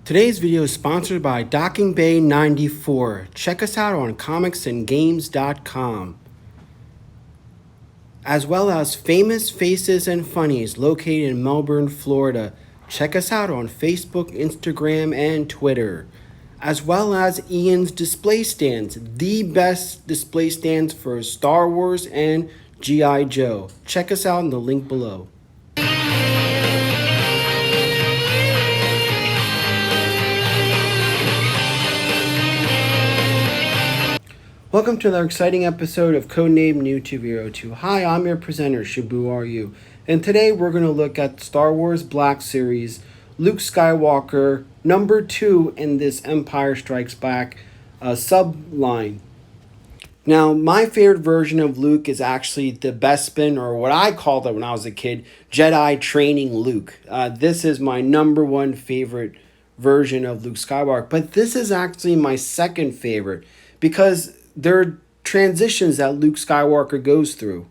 Today's video is sponsored by Docking Bay 94. Check us out on comicsandgames.com. As well as Famous Faces and Funnies located in Melbourne, Florida. Check us out on Facebook, Instagram, and Twitter. As well as Ian's Display Stands, the best display stands for Star Wars and G.I. Joe. Check us out in the link below. Welcome to another exciting episode of Codename New 202. Hi, I'm your presenter, Shabu Are You? And today we're going to look at Starwars BlackSeries, Luke Skywalker, number 2 in this Empire Strikes Back subline. Now, my favorite version of Luke is actually the Bespin, or what I called it when I was a kid, Jedi Training Luke. This is my number 1 favorite version of Luke Skywalker, but this is actually my second favorite because there are transitions that Luke Skywalker goes through.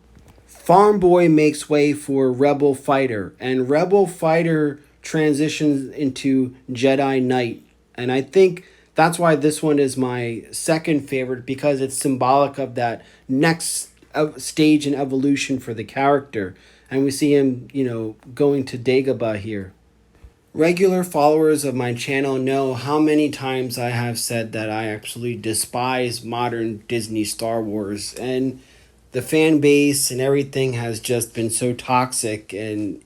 Farm Boy makes way for Rebel Fighter, and Rebel Fighter transitions into Jedi Knight. And I think that's why this one is my second favorite, because it's symbolic of that next stage in evolution for the character. And we see him, going to Dagobah here. Regular followers of my channel know how many times I have said that I absolutely despise modern Disney Star Wars, and the fan base and everything has just been so toxic, and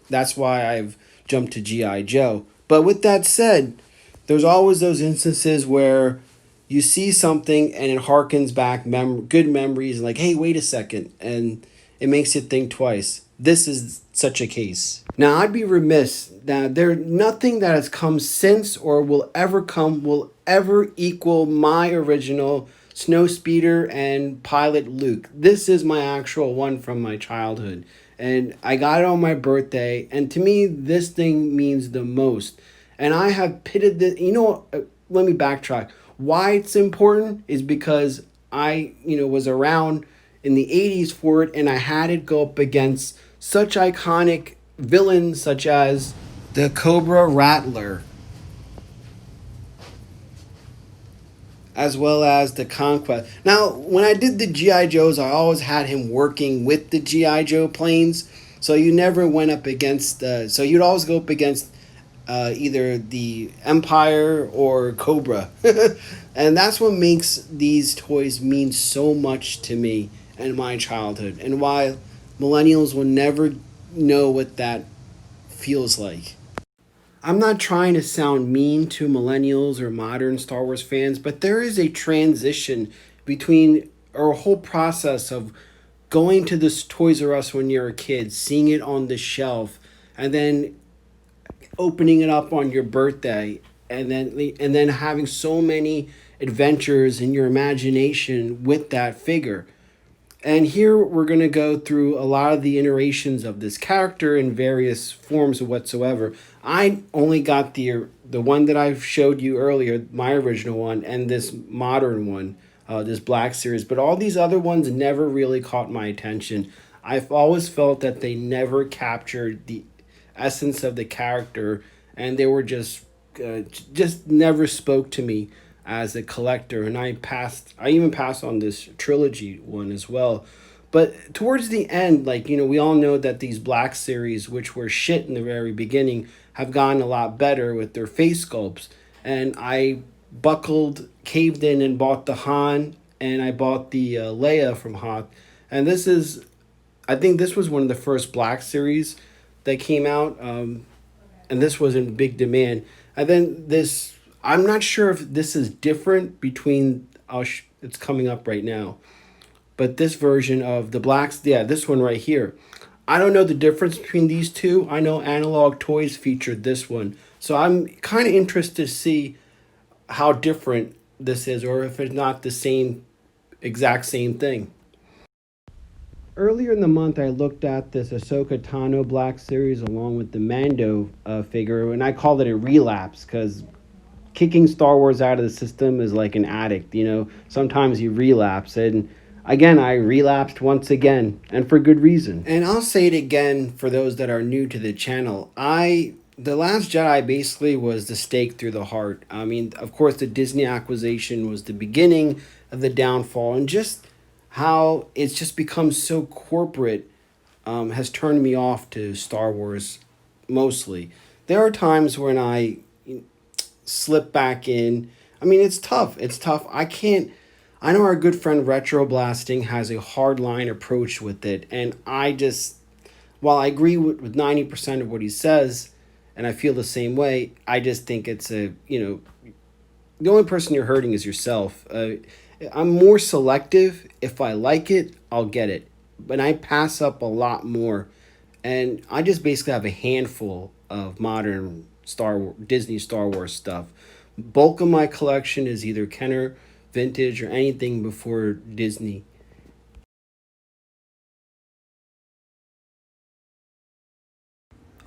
that's why I've jumped to G.I. Joe. But with that said, there's always those instances where you see something and it harkens back good memories, like, hey, wait a second, and it makes you think twice. This is such a case. Now, I'd be remiss that nothing that has come since or will ever equal my original SnowSpeeder and Pilot Luke. This is my actual one from my childhood, and I got it on my birthday, and to me, this thing means the most. And I have pitted this, let me backtrack. Why it's important is because I, was around in the 80s for it, and I had it go up against such iconic villains such as the Cobra Rattler, as well as the Conquest. Now, when I did the G.I. Joes, I always had him working with the G.I. Joe planes, so you never went up against, so you'd always go up against either the Empire or Cobra. And that's what makes these toys mean so much to me and my childhood, and why millennials will never know what that feels like. I'm not trying to sound mean to millennials or modern Star Wars fans, but there is a transition between our whole process of going to this Toys R Us when you're a kid, seeing it on the shelf, and then opening it up on your birthday, and then having so many adventures in your imagination with that figure. And here we're going to go through a lot of the iterations of this character in various forms whatsoever. I only got the one that I showed you earlier, my original one, and this modern one, this BlackSeries. But all these other ones never really caught my attention. I've always felt that they never captured the essence of the character, and they were just never spoke to me as a collector. And I even passed on this trilogy one as well. But towards the end, we all know that these BlackSeries, which were shit in the very beginning, have gotten a lot better with their face sculpts. And I caved in and bought the Han, and I bought the Leia from Hoth. And I think this was one of the first BlackSeries that came out, and this was in big demand. And then this, I'm not sure if this is different between, it's coming up right now, but this version of the this one right here. I don't know the difference between these two. I know Analog Toys featured this one, so I'm kind of interested to see how different this is, or if it's not the exact same thing. Earlier in the month, I looked at this Ahsoka Tano BlackSeries along with the Mando figure, and I called it a relapse because kicking Star Wars out of the system is like an addict. Sometimes you relapse, and again, I relapsed once again, and for good reason. And I'll say it again for those that are new to the channel. I The Last Jedi basically was the stake through the heart. I mean, of course, the Disney acquisition was the beginning of the downfall, and just how it's just become so corporate has turned me off to Star Wars mostly. There are times when I slip back in. I mean, it's tough. It's tough. I can't. I know our good friend Retro Blasting has a hardline approach with it, and I just, while I agree with 90% of what he says, and I feel the same way, I just think it's the only person you're hurting is yourself. I'm more selective. If I like it, I'll get it. But I pass up a lot more. And I just basically have a handful of modern Disney Star Wars stuff. Bulk of my collection is either Kenner, vintage, or anything before Disney.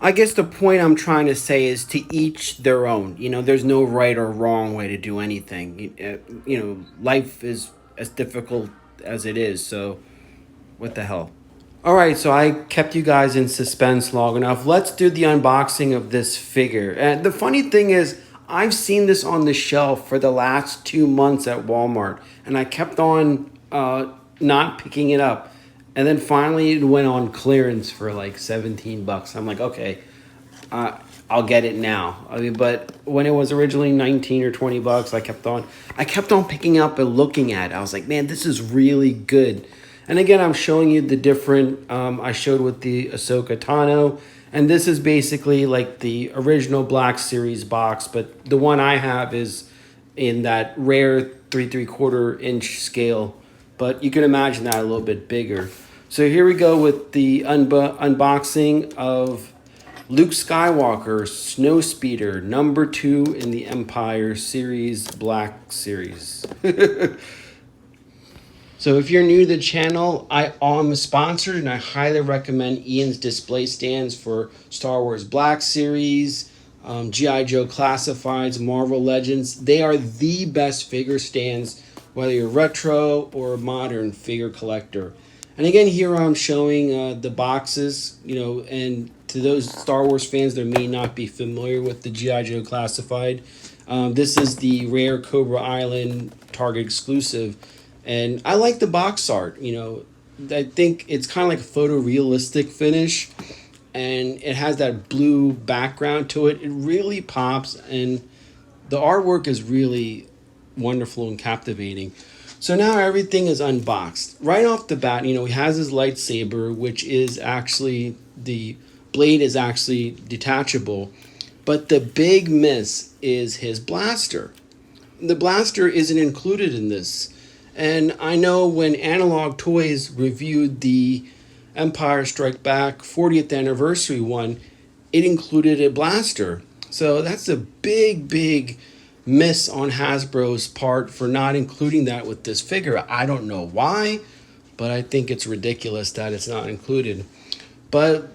I guess the point I'm trying to say is to each their own. There's no right or wrong way to do anything. Life is as difficult as it is, so what the hell? All right, so I kept you guys in suspense long enough. Let's do the unboxing of this figure. And the funny thing is, I've seen this on the shelf for the last 2 months at Walmart, and I kept on not picking it up. And then finally, it went on clearance for like 17 bucks. I'm like, okay, I'll get it now. I mean, but when it was originally 19 or 20 bucks, I kept on picking up and looking at it. I was like, man, this is really good. And again, I'm showing you the different, I showed with the Ahsoka Tano, and this is basically like the original Black Series box, but the one I have is in that rare 3/4 inch scale, but you can imagine that a little bit bigger. So here we go with the unboxing of Luke Skywalker SnowSpeeder number 2 in the Empire Series Black Series. So if you're new to the channel, I'm sponsored and I highly recommend Ian's display stands for Star Wars Black Series, G.I. Joe Classifieds, Marvel Legends. They are the best figure stands, whether you're retro or modern figure collector. And again, here I'm showing the boxes, and to those Star Wars fans that may not be familiar with the G.I. Joe Classified, this is the rare Cobra Island Target exclusive. And I like the box art, I think it's kind of like a photorealistic finish, and it has that blue background to it. It really pops, and the artwork is really wonderful and captivating. So now everything is unboxed. Right off the bat, he has his lightsaber, which is actually, the blade is actually detachable. But the big miss is his blaster. The blaster isn't included in this. And I know when Analog Toys reviewed the Empire Strike Back 40th anniversary one, it included a blaster. So that's a big, big miss on Hasbro's part for not including that with this figure. I don't know why, but I think it's ridiculous that it's not included. But,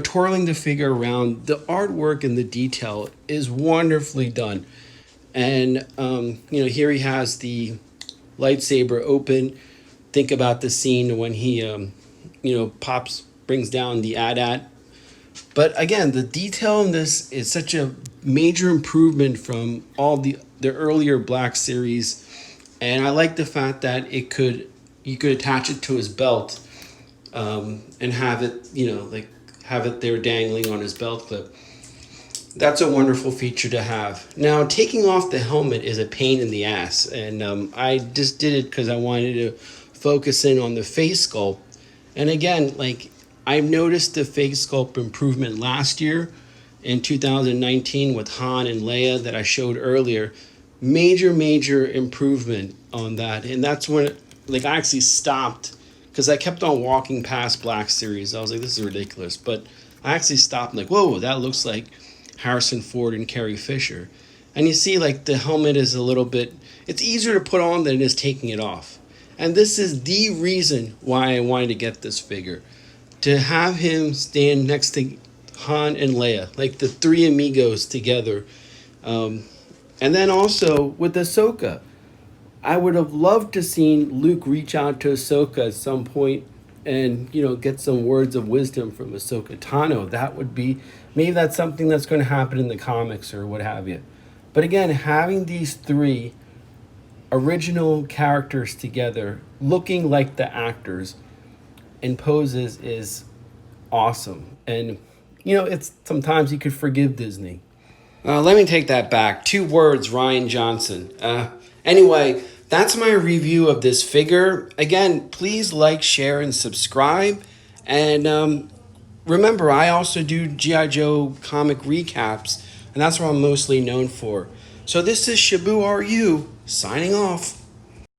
twirling the figure around, the artwork and the detail is wonderfully done. And, here he has the lightsaber open. Think about the scene when he, brings down the AT-AT. But again, the detail in this is such a major improvement from all the earlier Black Series, and I like the fact that you could attach it to his belt, and have it, have it there dangling on his belt clip. That's a wonderful feature to have. Now, taking off the helmet is a pain in the ass, and I just did it because I wanted to focus in on the face sculpt. And again, I've noticed the face sculpt improvement last year in 2019 with Han and Leia that I showed earlier. Major improvement on that. And that's when I actually stopped, because I kept on walking past Black Series. I was like, this is ridiculous. But I actually stopped and whoa, that looks like Harrison Ford and Carrie Fisher. And you see the helmet is a little bit, it's easier to put on than it is taking it off. And this is the reason why I wanted to get this figure. To have him stand next to Han and Leia, like the three amigos together. And then also with Ahsoka. I would have loved to seen Luke reach out to Ahsoka at some point and get some words of wisdom from Ahsoka Tano. That would be, maybe that's something that's going to happen in the comics or what have you. But again, having these three original characters together, looking like the actors in poses, is awesome. And it's sometimes you could forgive Disney. Let me take that back. 2 words, Rian Johnson. Anyway, that's my review of this figure. Again, please like, share, and subscribe. And remember, I also do G.I. Joe comic recaps, and that's what I'm mostly known for. So this is Shabu RU, signing off.